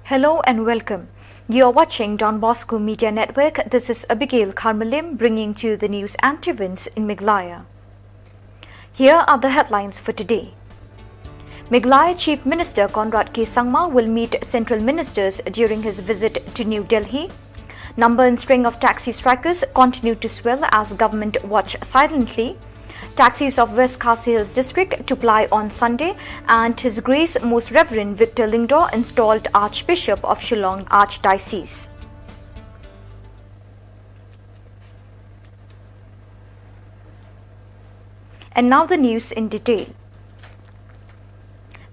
Hello and welcome. You are watching Don Bosco Media Network. This is Abigail Karmalim bringing to you the news and events in Meghalaya. Here are the headlines for today. Meghalaya Chief Minister Conrad K. Sangma will meet central ministers during his visit to New Delhi. Number and string of taxi strikers continue to swell as government watch silently. Taxis of West Khasi Hills District to ply on Sunday, and His Grace Most Reverend Victor Lingdo installed Archbishop of Shillong Archdiocese. And now the news in detail.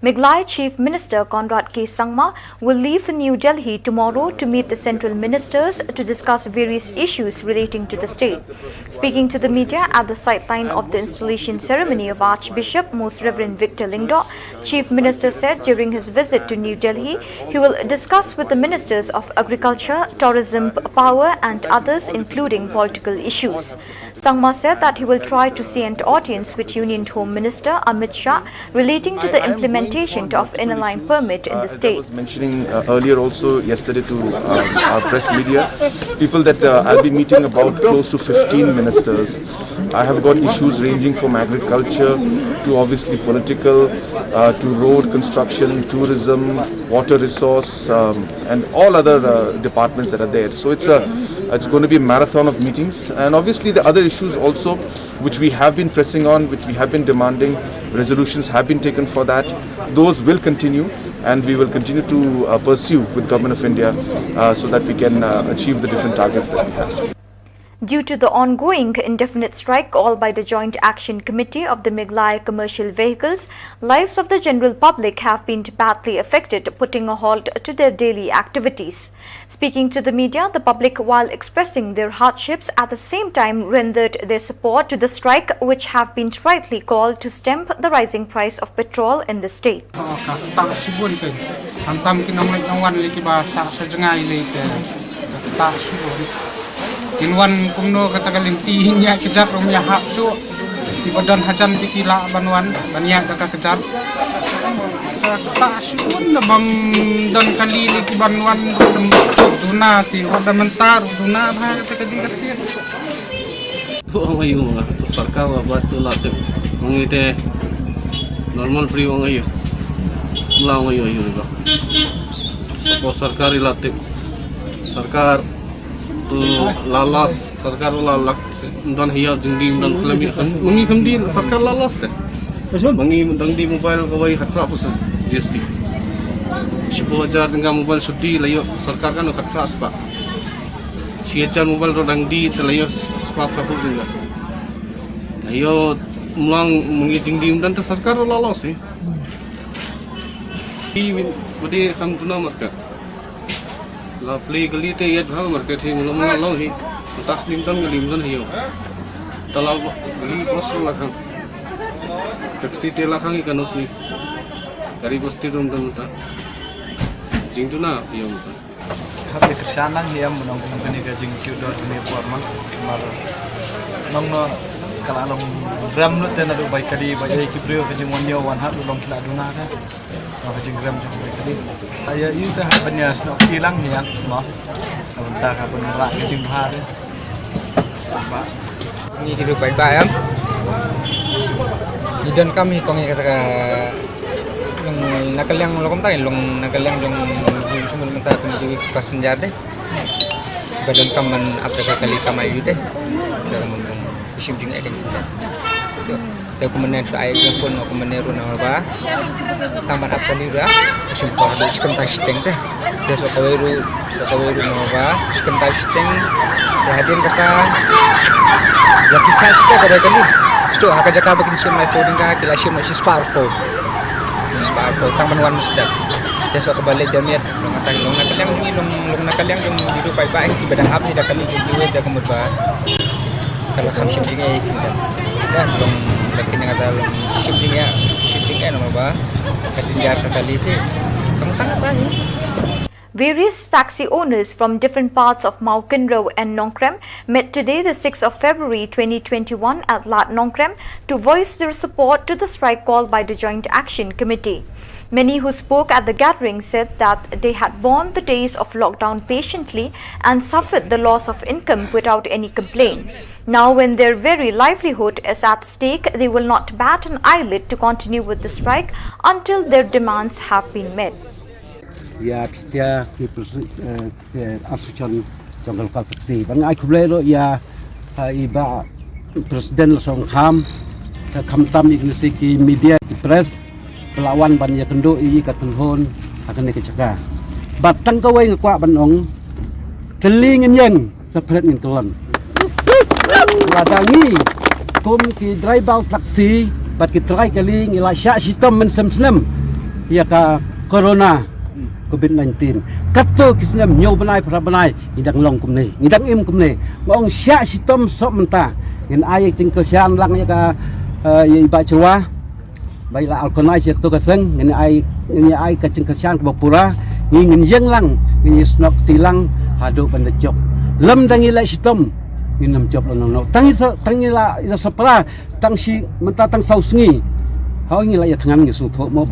Meghalaya Chief Minister Conrad K. Sangma will leave New Delhi tomorrow to meet the central ministers to discuss various issues relating to the state. Speaking to the media at the sideline of the installation ceremony of Archbishop Most Reverend Victor Lingdo, Chief Minister said during his visit to New Delhi, he will discuss with the ministers of agriculture, tourism, power and others, including political issues. Sangma said that he will try to see an audience with Union Home Minister Amit Shah relating to the implementation of inner line permit in the state. I was mentioning earlier also yesterday to our press media, people that I'll be meeting about close to 15 ministers. I have got issues ranging from agriculture to obviously political, to road construction, tourism, water resource and all other departments that are there. So it's going to be a marathon of meetings, and obviously the other issues also which we have been pressing on, which we have been demanding, resolutions have been taken for that. Those will continue and we will continue to pursue with Government of India so that we can achieve the different targets that we have. Due to the ongoing indefinite strike called by the Joint Action Committee of the Meghalaya commercial vehicles, lives of the general public have been badly affected, putting a halt to their daily activities. Speaking to the media, the public, while expressing their hardships, at the same time rendered their support to the strike, which have been rightly called to stem the rising price of petrol in the state. Inwan kumno katagalintihin niya kejar rumya hak tu di badan hajan dikila banwan banyak kata kejar tak syun bang dan kali li banwan duna ti roda mentar duna bah kata kadi kati Wong ayo to sarkar buat tu latih mengite normal free wong ayo melaw ayo juga support sarkari latih sarkar tu lalas sarkar lalak dan hiya jindi dan kelami mengi khamdi sarkar lalas teh mengi dangdi mobile kawai khatra pusan GST 10,000 dengan mobile sudi layo sarkar kan khatra aspa 6,000 mobile ro dangdi telayo swap ka pun juga ayo mulang mengi jindi dan sarkar lalas budi kam tuna marka la play gali te yat bha market he mulo malo hi tas limtan hiyo talaw gali posto la khang taxi te la khang ikanos ni dari posti dum dum ta jingtu na hiyo ta hati kersanan hiya menong kini ka jingtu do ni formal mar nong no kala long gram lu te na do bai kali bai ki brio ka jingmonyo wan hat long kila duna ka Hajing gram jang kali. Ayah itu dah punya snow hilang ni yang, mah. Sebentar kapun rak jing har. ni hidup baik-baik am dan kami kong kata yung nakalyang lokom tayo long nakalyang yung sumul menta tundi passenger deh badan kaman apa kali kamay deh dalam isim jing akan so tayo kumanen sa ay pun ako manero na ba tamban apa ni ra isim ko do iskan testing deh so kawiru na ba iskan testing hadir kata Jaki charge ka kada kali. Sto haka jaka bakin sim mai phone ka kila sim si smartphone. Smartphone taman one step. Deso ka balik damit long atang long nakalyang ni long nakalyang yung dito pai pai ibadang hap ni da kali diwe da kamot ba. Kalau kam sim dinga ikinda. Dan long lakin nga da long sim dinga no ba. Katinjar ka kali te. Kamu tanga ba ni? Various taxi owners from different parts of Maukinro and Nongkrem met today, the 6th of February 2021 at Lat Nongkrem to voice their support to the strike called by the Joint Action Committee. Many who spoke at the gathering said that they had borne the days of lockdown patiently and suffered the loss of income without any complaint. Now, when their very livelihood is at stake, they will not bat an eyelid to continue with the strike until their demands have been met. Ya pihak asucion janggal taksi. Bang ai kublelo ya iba presiden langsung kam tam ignisi ki media ki press pelawan ban ya kendo i katenhon akan dikecaka. Batang kawai ngakwa banong telingin yang sepret ngin tulan. Ladangi kum ki driver taksi bat ki try kali ngila syak sitom men sem-sem ya ka corona COVID-19 kato kisnam nyaw banai pra banai ngidang long kumne ngidang im kumne ngong syak sitom sok menta ngin ai jengkel sian lang ya ka ya iba cerwa baiklah alkonai cek tu kaseng ngin ai ka jengkel sian ka bapura ngin jeng lang ngin snok tilang hadu banda jok lem dangi la sitom ngin nam jok long tangi la isa sapra tang si menta tang sau sngi hau ngi la ya tangan ngi su tho mo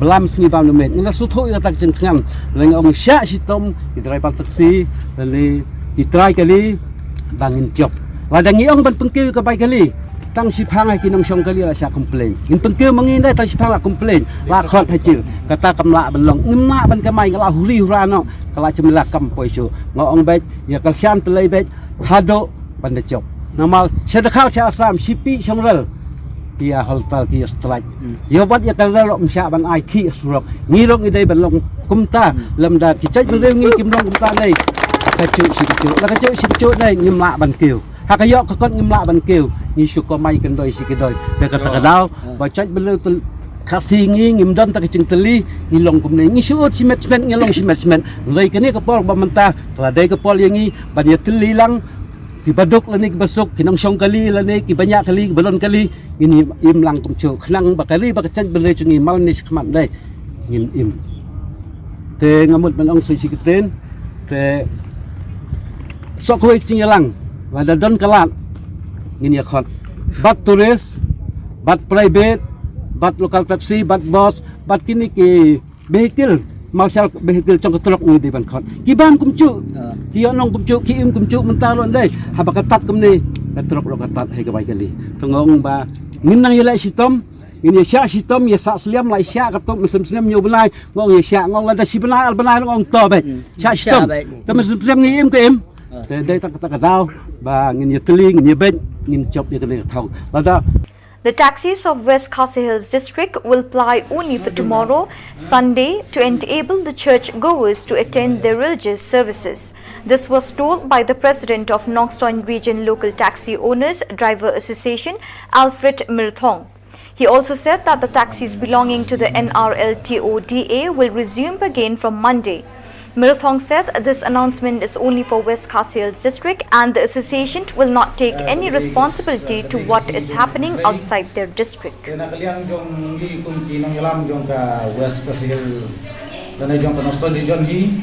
belam sngi bam no met ngi la su tho ya tak jeng tangan leng ong sya sitom ki driver taksi le ki try kali bangin job ladang ngi ong ban pengkeu ka bai kali tang si phang hai ki nong song kali la sya complain in pengkeu mangi dai tang si phang la complain la khot ha chil kata kamla belong ngma ban kamai ngala huri hurano kala chemla kam poi chu ngo ong bai ya kal sian pelai bai hado ban de job normal sedekal sya asam sipi somrel kia haltal kia strike yo bat ya kalalo msya ban IT surok ngirong idai ban long kumta lamda ki chaj ban ngi kim long kumta dai ka chu si chu dai ngimla ban kiu ha ka yo ka kon ngimla ban kiu ni su ko mai kan doi si ki doi de ka ta dau ba chaj ban le kasi ngi ngim don ta ka ching teli ni long kum ne ngi su si met ngi long si met lei ka ni ka pol ba menta la dai ka pol yangi ban ya teli lang ki baduk lani ki basuk kinong song kali lani ki banyak kali balon kali ini im lang kum chu khnang bakali bakachan bele chungi mal ni khmat dai ngin im te ngamut man ong si kiten te sok hoi ching lang wada don kalat ngin ya khot bat tourist bat private bat local taxi bat bus bat kini ki vehicle marshal vehicle trong truk ni di ban khot ki ban kum chu ki onong kum chu ki im kum chu mentalon dai ha bakatat kum ni truk lo katat hai ka bai kali tongong ba ngin nang yela sitom ngin ya sitom ya sa sliam lai sya ka tom sem nyu benai ngong ya sya ngong la da si benai al benai ngong to bai sya sitom ta sem ni im ke im dai tak dau ba ngin ya teli ngin ya ben ngin chop ya kali thong la da. The taxis of West Khasi Hills district will ply only for tomorrow, Sunday, to enable the church-goers to attend their religious services. This was told by the president of Nongstoin Region Local Taxi Owners Driver Association, Alfred Mirthong. He also said that the taxis belonging to the NRLTODA will resume again from Monday. Mirthong said this announcement is only for West Khasi Hills district and the association will not take any responsibility to what is happening outside their district. Nakaliang jong hi kum kinong yalam jong ka West Khasi Hills dan jong ka Nongstoin region hi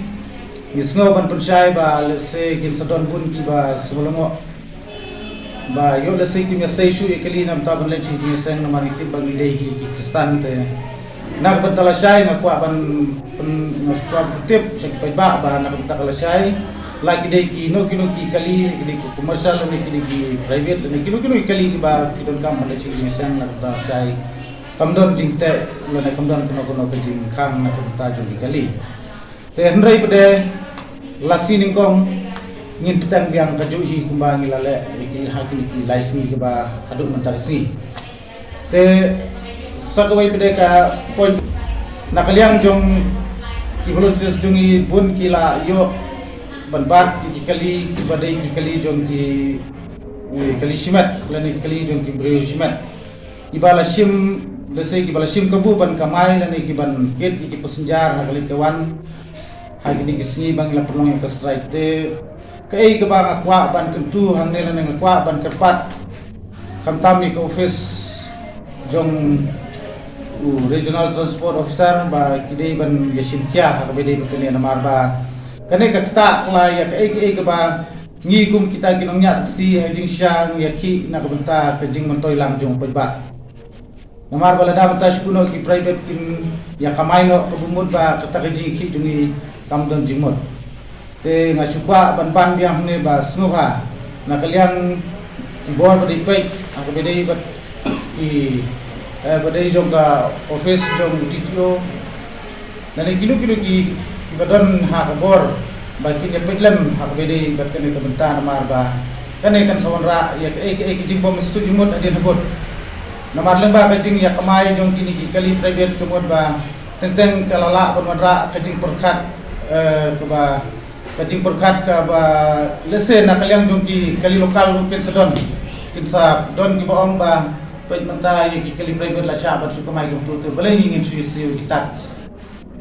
isngo ban punsyai ba lese kin sadon bun ki ba semolongo ba yo lese ki me seishu ekeli nam ta ban le chi ji seng na mari tib bang idei hi Kristan te nak bentalasay na kwa ban tip sa kipaiba ba nak bentalasay lagi day kino ki kali ki commercial ni ki private ni kino kali ba kidon kam na chi misang nak bentalasay kamdon jingte lo na kamdon kuno jing khang nak benta jong kali te hendrai pede lasining kong ngin petang biang kaju hi kumba ngilale ki hakini ki license ki ba aduk mentarsi te sakawai pede ka point nakaliang jong ki volunteers jongi bun kila yo banbat ki kali ki badai ki kali jong ki kali simat lani kali jong ki breu simat ibala sim dese ki bala sim kabu ban kamai lani ki ban ket ki pesenjar kali kawan hagini ki sini bang la perlong yang strike te kai ke bang akwa ban kentu hang ne lani akwa ban kerpat kamtam ni ke office jong regional transport officer ba kidei ban yasim kya ka bede kene namar ba kane ka kita kla ya ka ba ngi kum kita kinong nya taksi hajing syang ya ki na kabenta ka jing mantoy lang jong ba namar bala da mata shuno ki private kin ya kamay no kabumud ba kata ka jing ki jungi kamdon jingmod te nga syuba ban biang ne ba snuha na kalian ibor ba dipay ang bede ba i badai jong ka office jong TTO nani kilo ki badon ha kabor ba kin petlam ha bede ba kan ka benta namar ba kane kan sawanra ya jing bom studio mod adin habot namar lang ba jing ya kamay jong kini ki kali private kumod ba tenteng kalala panwanra ka jing perkat ka ba ka jing perkat ka ba lesen na kalyang jong ki kali lokal rupin sedon kinsa don ki baong ba pwede manta yung kikalibrate la siya ba't suka may gumtuto balay ngingin suyo tax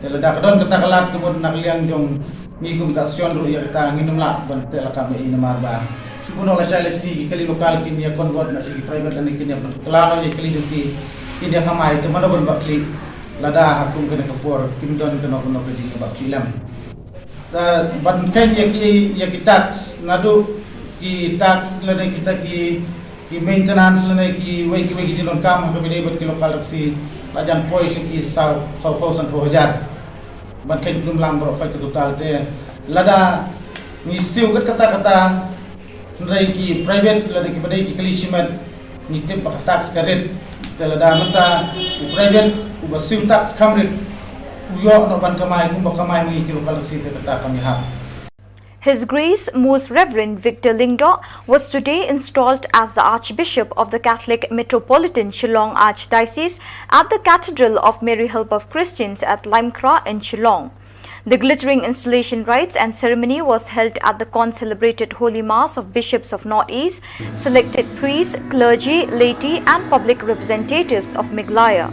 telada ka doon katakalat kumod nakaliang yung migum kasyon ro ya kita nginom la ban tela kami inamar ba sukuno la siya lesi kikali lokal kinya convert na sige private la kinya klaro ni kali juti kinya kamay to mano ban bakli lada hakum kana kapor kimdon kana kuno ka jing bakli lam ta ban kan ya tax nadu ki tax la kita ki maintenance la ki wai ki jinon kam ha bede bat ki lokal taksi lajan pois ki 100,000 ban kan dum lang bro ka total te lada ni siu kata nrai ki private la ki bede ki kalisimat ni te pak tax karet te lada mata private u basiu tax kamret uyo no ban kamay kum bakamay ni ki lokal taksi te kata kami ha. His Grace Most Reverend Victor Lingdo was today installed as the Archbishop of the Catholic Metropolitan Shillong Archdiocese at the Cathedral of Mary Help of Christians at Limekra in Shillong. The glittering installation rites and ceremony was held at the concelebrated Holy Mass of Bishops of North-East, selected priests, clergy, laity and public representatives of Meghalaya.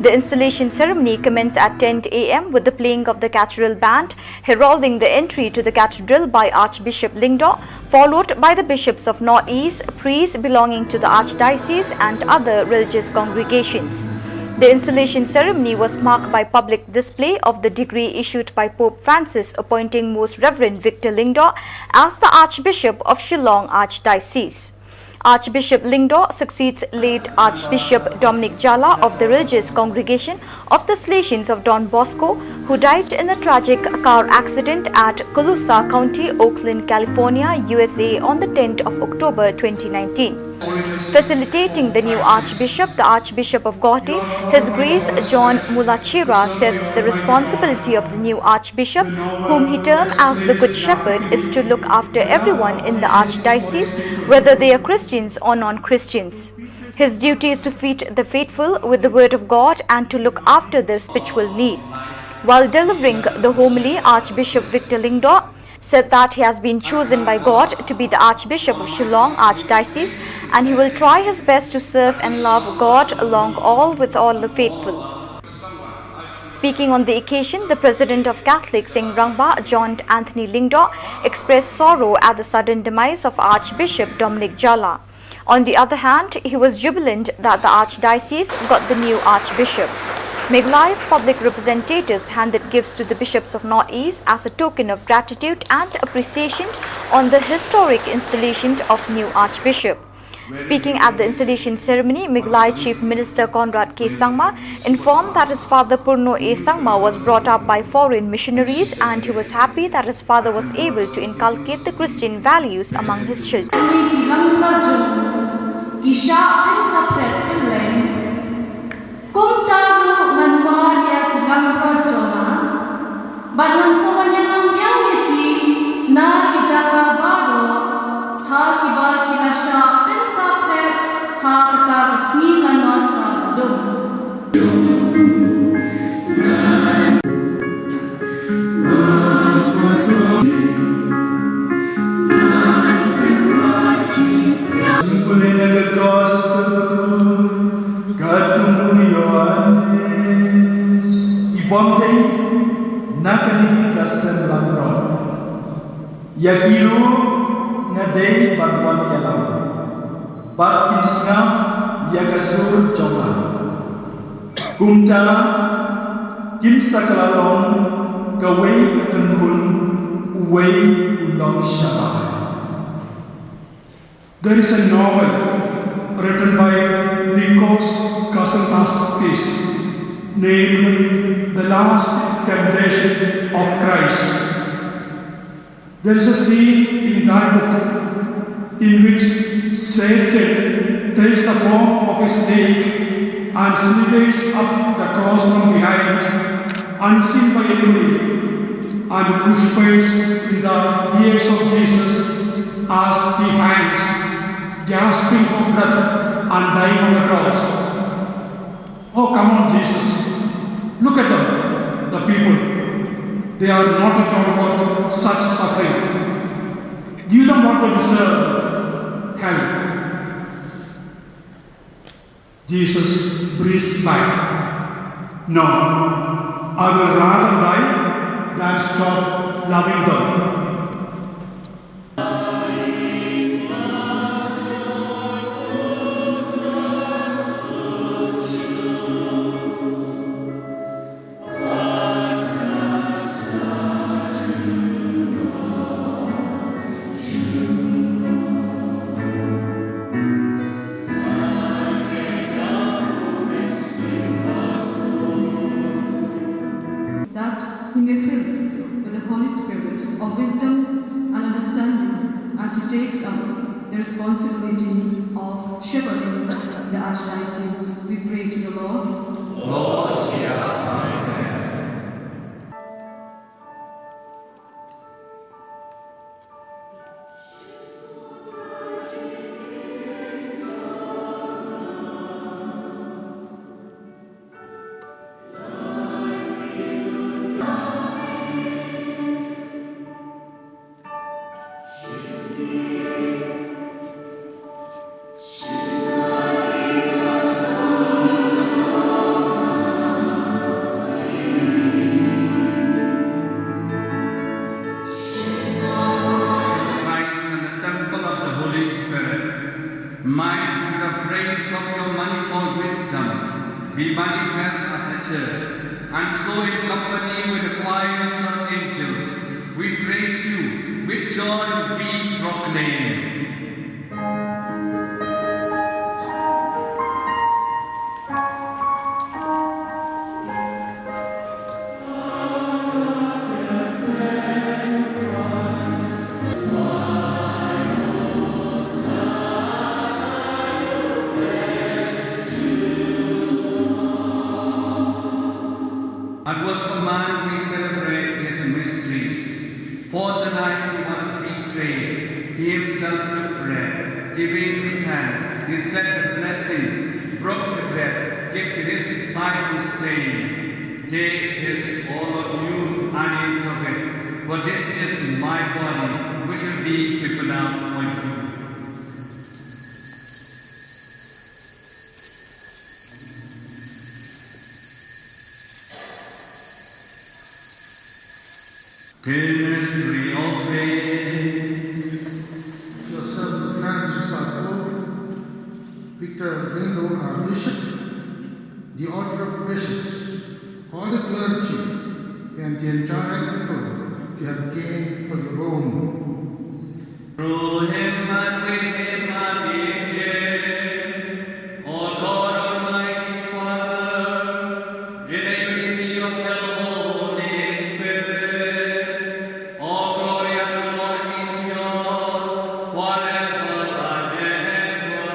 The installation ceremony commenced at 10 a.m. with the playing of the cathedral band, heralding the entry to the cathedral by Archbishop Lingdo, followed by the bishops of North-East, priests belonging to the Archdiocese and other religious congregations. The installation ceremony was marked by public display of the degree issued by Pope Francis appointing Most Reverend Victor Lingdo as the Archbishop of Shillong Archdiocese. Archbishop Lingdo succeeds late Archbishop Dominic Jala of the religious congregation of the Salesians of Don Bosco, who died in a tragic car accident at Colusa County, Oakland, California, USA on the 10th of October 2019. Facilitating the new Archbishop, the Archbishop of Gauti, His Grace John Mulachira, said the responsibility of the new Archbishop, whom he termed as the Good Shepherd, is to look after everyone in the Archdiocese, whether they are Christians or non-Christians. His duty is to feed the faithful with the Word of God and to look after their spiritual need. While delivering the homily, Archbishop Victor Lingdo said that he has been chosen by God to be the Archbishop of Shillong Archdiocese and he will try his best to serve and love God along with all the faithful. Speaking on the occasion, the President of Catholic Singrangba, John Anthony Lingdo, expressed sorrow at the sudden demise of Archbishop Dominic Jala. On the other hand, he was jubilant that the Archdiocese got the new Archbishop. Meghalaya's public representatives handed gifts to the bishops of North-East as a token of gratitude and appreciation on the historic installation of new Archbishop. Speaking at the installation ceremony, Meghalaya Chief Minister Conrad K. Sangma informed that his father Purno A. Sangma was brought up by foreign missionaries and he was happy that his father was able to inculcate the Christian values among his children. Kung tayo nanwa dia kilang rojona, banon sa wanyang yang yaki na ijaka baro, ha kiba kilasya pensapret, ha katarasi lanon kardum. Ibomdei nakani kasenlang ron. Yagiru ngadei banwan kelam. Bat kinsngam yakasur joma. Kumta Kinsakalong Kaway Kakanhul Uway Ulong Shabbat. There is a novel written by Nikos Kazantzakis named The Last Temptation of Christ. There is a scene in that book in which Satan takes the form of a snake and slithers up the cross from behind, unseen by anybody, and whispers in the ears of Jesus as he hangs, gasping for breath and dying on the cross. Oh, come on, Jesus. Look at them, the people. They are not at all worth such suffering. Give them what they deserve, hell. Jesus breathes back. No, I will rather die than stop loving them. That he may fill with the Holy Spirit of wisdom and understanding as he takes up the responsibility of shepherding the Archdiocese. We pray to the Lord. Lord, hear our prayer. Might to the praise of your manifold wisdom be manifest as a church, and so in company with the choirs of angels, we praise you, with joy we proclaim. At was command we celebrate his mysteries. For the night he was betrayed, he himself took bread, giving his hands, he said the blessing, broke the bread, gave to his disciples, saying, Take this, all of you, and eat of it, for this is my body, which will be given out for you. The mystery of faith. Yourself, Francis, our Pope, Victor Ringo, our Bishop, the Order of Bishops, all the clergy, and the entire people you have gained for your own. Through him and with him and in him, O God Almighty Father, in the unity of the Holy Spirit, all glory and honor is yours forever and ever.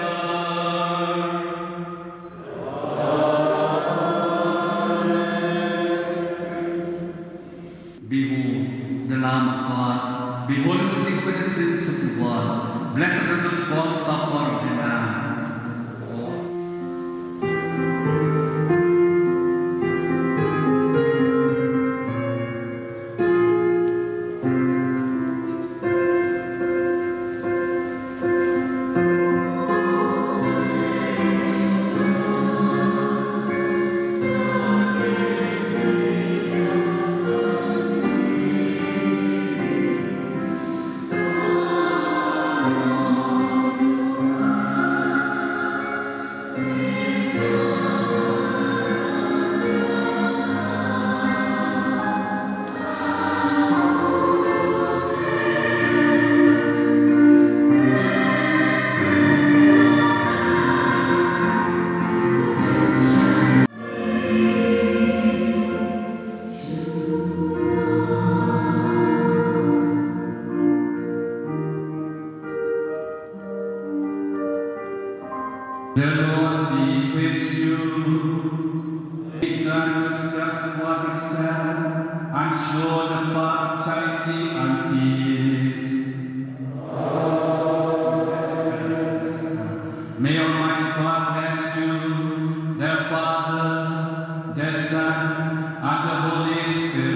Behold the Lamb of God, behold who take away the sins of the world. generous just work itself, ensure the path of charity and peace. May Almighty God bless you, the Father, the Son, and the Holy Spirit.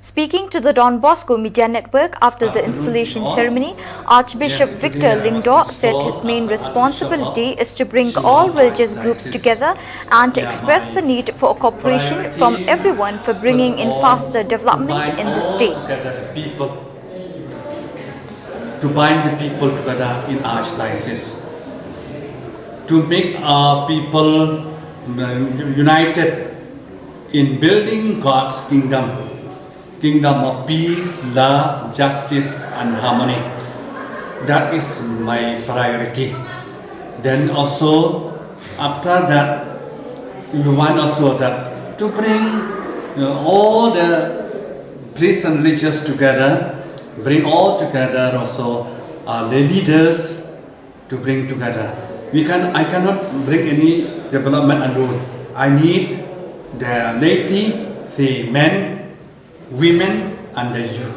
Speaking to the Don Bosco Media Network after the installation ceremony, Archbishop Victor Lingdo said his main responsibility is to bring all religious groups together and to express the need for cooperation from everyone for bringing in faster development in the state. To bind the people together in Archdiocese, to make our people united in building God's kingdom of peace, love, justice and harmony. That is my priority. Then also after that, we want also that to bring all the priests and religious together, bring all together also the leaders to bring together. I cannot bring any development alone. I need the laity, the men, women and the youth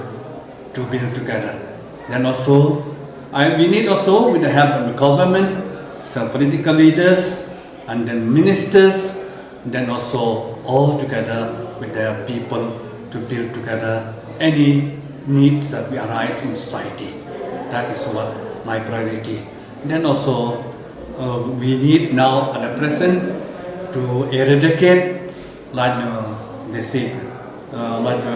to build together. Then also, we need also with the help of the government, some political leaders and then ministers, then also all together with the people to build together any needs that we arise in society. That is what my priority. Then also, we need now at the present to eradicate like they say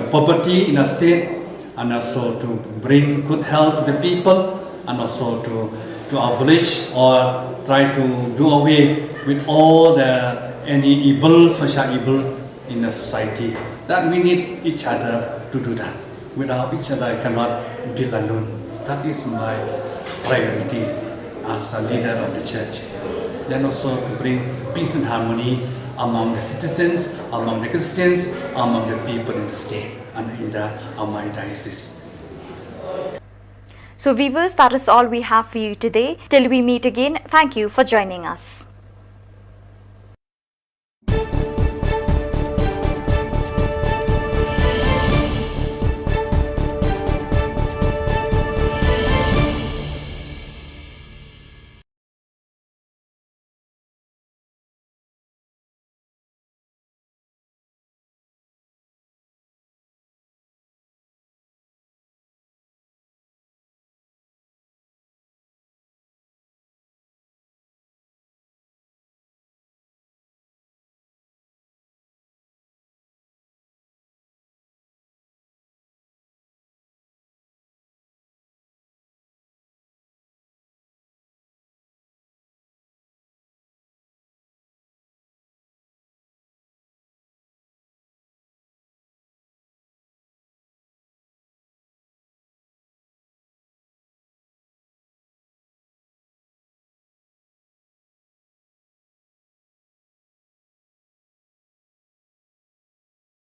poverty in a state, and also to bring good health to the people, and also to abolish or try to do away with all any evil, social evil in the society. That we need each other to do that. Without each other, I cannot build alone. That is my priority as a leader of the church. Then also to bring peace and harmony among the citizens, among the Christians, among the people in the state and in my diocese. So viewers, that is all we have for you today. Till we meet again, thank you for joining us.